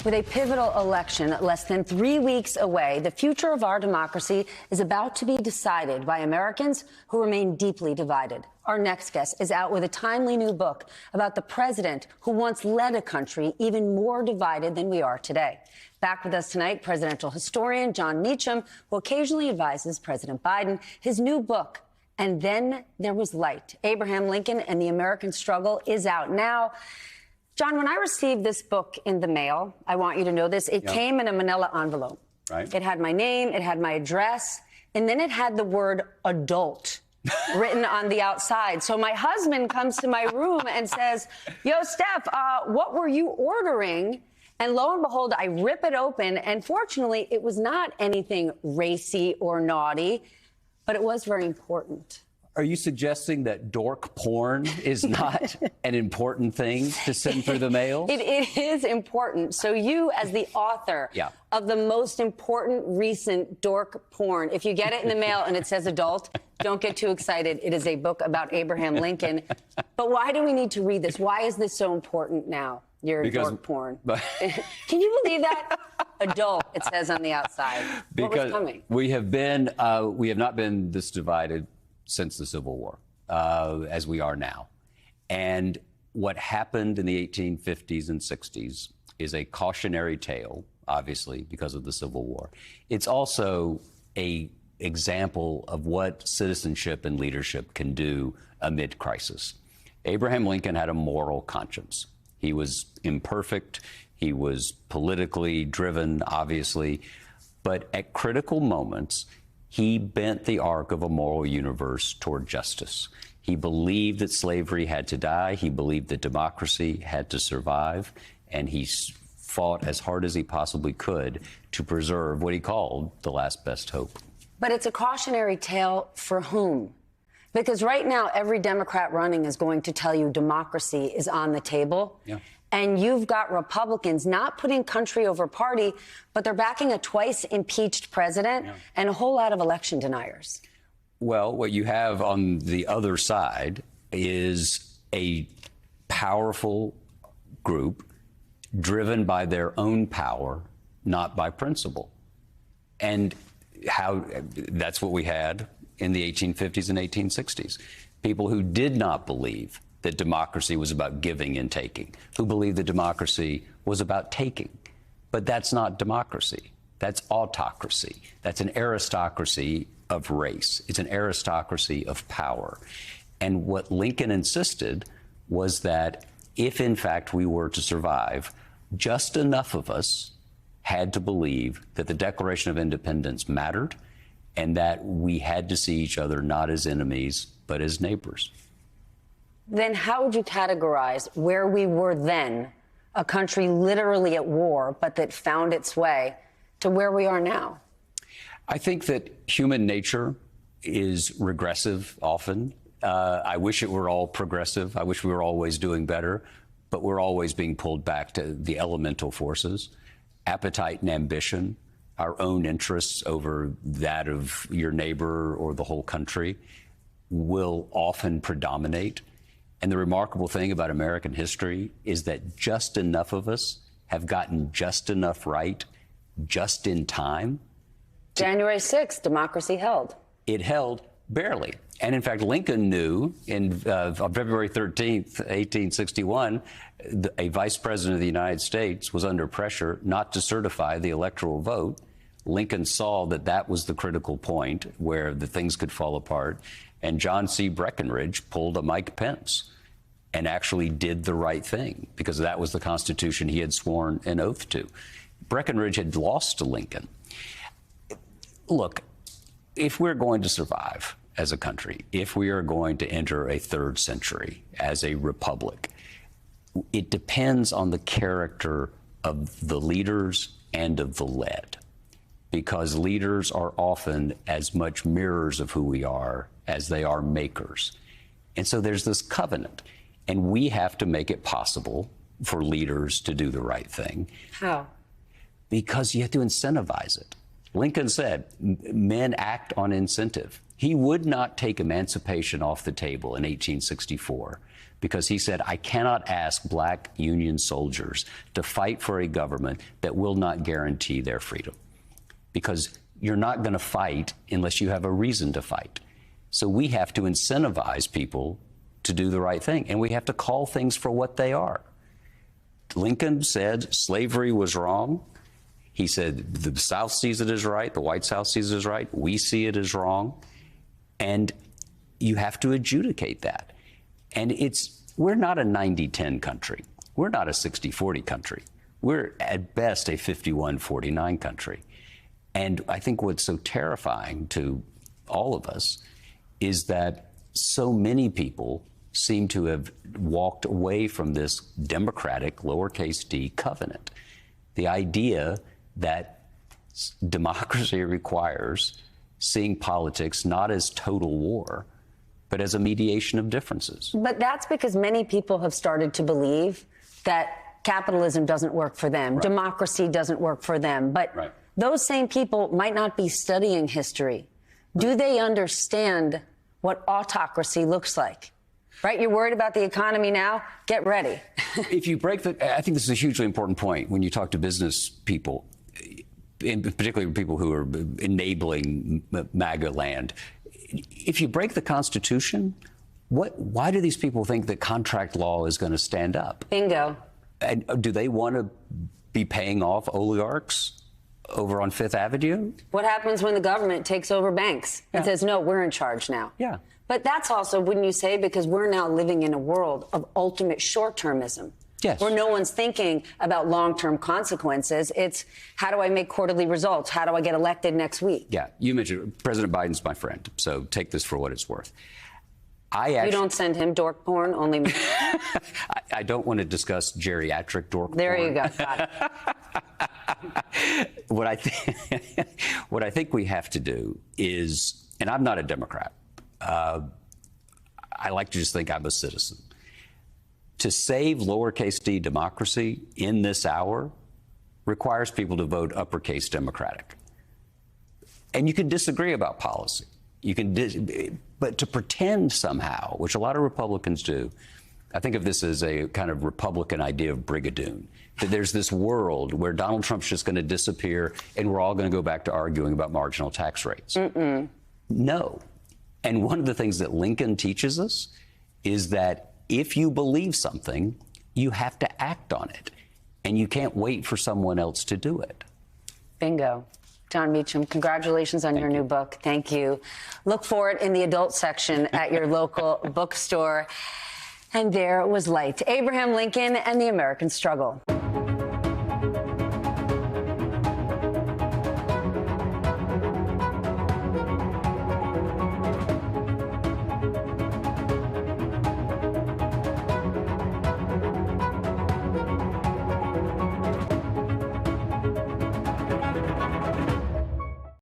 With a pivotal election less than 3 weeks away, the future of our democracy is about to be decided by Americans who remain deeply divided. Our next guest is out with a timely new book about the president who once led a country even more divided than we are today. Back with us tonight, presidential historian Jon Meacham, who occasionally advises President Biden. His new book, And Then There Was Light, Abraham Lincoln and the American Struggle, is out now. Jon, when I received this book in the mail, I want you to know this, it came in a manila envelope. Right. It had my name, it had my address, and then it had the word adult written on the outside. So my husband comes to my room and says, yo, Steph, what were you ordering? And lo and behold, I rip it open, and fortunately, it was not anything racy or naughty, but it was very important. Are you suggesting that dork porn is not an important thing to send through the mail? It is important. So you, as the author of the most important recent dork porn, if you get it in the mail and it says adult, don't get too excited. It is a book about Abraham Lincoln. But why do we need to read this? Why is this so important now? Dork porn. Can you believe that? Adult, it says on the outside. What was coming? We have not been this divided since the Civil War, as we are now. And what happened in the 1850s and 60s is a cautionary tale, obviously, because of the Civil War. It's also an example of what citizenship and leadership can do amid crisis. Abraham Lincoln had a moral conscience. He was imperfect. He was politically driven, obviously. But at critical moments, he bent the arc of a moral universe toward justice. He believed that slavery had to die. He believed that democracy had to survive. And he fought as hard as he possibly could to preserve what he called the last best hope. But it's a cautionary tale for whom? Because right now, every Democrat running is going to tell you democracy is on the table. Yeah. And you've got Republicans not putting country over party, but they're backing a twice impeached president and a whole lot of election deniers. Well, what you have on the other side is a powerful group driven by their own power, not by principle. And that's what we had in the 1850s and 1860s. People who did not believe that democracy was about giving and taking, who believed that democracy was about taking. But that's not democracy. That's autocracy. That's an aristocracy of race. It's an aristocracy of power. And what Lincoln insisted was that if, in fact, we were to survive, just enough of us had to believe that the Declaration of Independence mattered and that we had to see each other not as enemies, but as neighbors. Then how would you categorize where we were then, a country literally at war, but that found its way, to where we are now? I think that human nature is regressive often. I wish it were all progressive. I wish we were always doing better, but we're always being pulled back to the elemental forces, appetite and ambition, our own interests over that of your neighbor or the whole country will often predominate. And the remarkable thing about American history is that just enough of us have gotten just enough right, just in time. January 6th, democracy held. It held barely. And in fact, Lincoln knew on February 13th, 1861, a vice president of the United States was under pressure not to certify the electoral vote. Lincoln saw that that was the critical point where the things could fall apart. And John C. Breckinridge pulled a Mike Pence and actually did the right thing because that was the Constitution he had sworn an oath to. Breckinridge had lost to Lincoln. Look, if we're going to survive as a country, if we are going to enter a third century as a republic, it depends on the character of the leaders and of the led, because leaders are often as much mirrors of who we are as they are makers. And so there's this covenant, and we have to make it possible for leaders to do the right thing. How? Because you have to incentivize it. Lincoln said, men act on incentive. He would not take emancipation off the table in 1864 because he said, I cannot ask black Union soldiers to fight for a government that will not guarantee their freedom. Because you're not going to fight unless you have a reason to fight. So we have to incentivize people to do the right thing, and we have to call things for what they are. Lincoln said slavery was wrong. He said the South sees it as right, the white South sees it as right, we see it as wrong, and you have to adjudicate that. And we're not a 90-10 country. We're not a 60-40 country. We're at best a 51-49 country. And I think what's so terrifying to all of us is that so many people seem to have walked away from this democratic, lowercase d, covenant. The idea that democracy requires seeing politics not as total war, but as a mediation of differences. But that's because many people have started to believe that capitalism doesn't work for them, right. Democracy doesn't work for them. But right. Those same people might not be studying history. Do they understand what autocracy looks like? Right? You're worried about the economy now? Get ready. If you break I think this is a hugely important point when you talk to business people, in particularly people who are enabling MAGA land. If you break the Constitution, why do these people think that contract law is going to stand up? Bingo. And do they want to be paying off oligarchs over on Fifth Avenue? What happens when the government takes over banks and says, no, we're in charge now? Yeah. But that's also, wouldn't you say, because we're now living in a world of ultimate short-termism. Yes. Where no one's thinking about long-term consequences. It's how do I make quarterly results? How do I get elected next week? Yeah. You mentioned President Biden's my friend, so take this for what it's worth. You don't send him dork porn, only me. I don't want to discuss geriatric dork there porn. You go. Got it. What I think we have to do is, and I'm not a Democrat. I like to just think I'm a citizen. To save lowercase d democracy in this hour requires people to vote uppercase Democratic. And you can disagree about policy. You can, but to pretend somehow, which a lot of Republicans do, I think of this as a kind of Republican idea of Brigadoon, that there's this world where Donald Trump's just going to disappear and we're all going to go back to arguing about marginal tax rates. Mm-mm. No. And one of the things that Lincoln teaches us is that if you believe something, you have to act on it. And you can't wait for someone else to do it. Bingo. Jon Meacham, congratulations on your new book. Thank you. Look for it in the adult section at your local bookstore. And there was Light, Abraham Lincoln and the American Struggle.